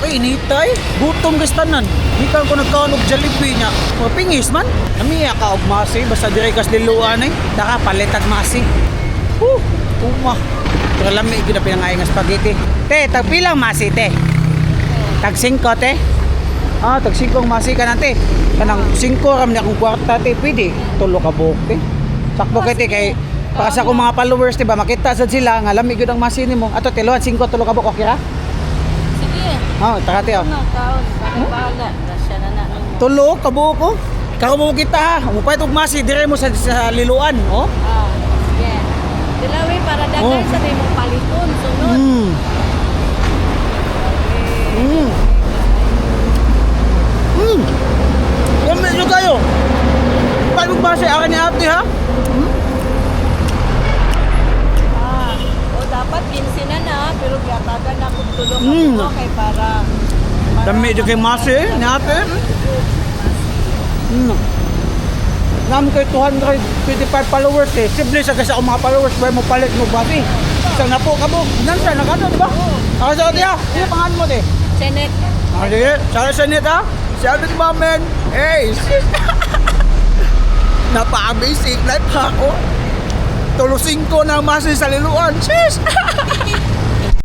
Initay. Gutom guys tanan. Ikan ko nagkaunog Jollibee niya. Pingis man. Namiya ka og masi. Basta dire kas liluan eh. Daka palitag masi. Uma. Pero lami gina pinangay nga spaghetti. Te, tagpilang masi te. Tag 5 te. Tag 5 masi ka na te. Kanang 5 ram ni akong kwarta te. Pwede. Tulo ka buhok te. Sakto kay te kay para sa akong mga followers diba makita sad sila nga lami gyud ang masi nimo. Ato tiluan 5 tulo ka buhok okay ra? Takati oh. Bahala. Rasya na. Tulo ka buhok ko. Kamu kita ha. Umupay og masi dire mo sa liluan, oh. Sige. Dilawi para dagay sa imong paliton sunod. Kami nyo kayo. Paano masi akin ni ate ha? Dapat 15 na pero gatagan ako tulong ako kay para dami di kay masi ni ate. Nam kay 225 followers eh. Simple sa kasi akong mga followers ba mo palit mo bati. Isang na po kabo. Nansa nakano di ba? Sa ate ha. Ano pangalan mo te? Senet. Sige. Sa Senet ha. Sabi ko mamen. Hey. Napaka-basic life ha ako. Tulo 5 na masi sa liluan. Sis!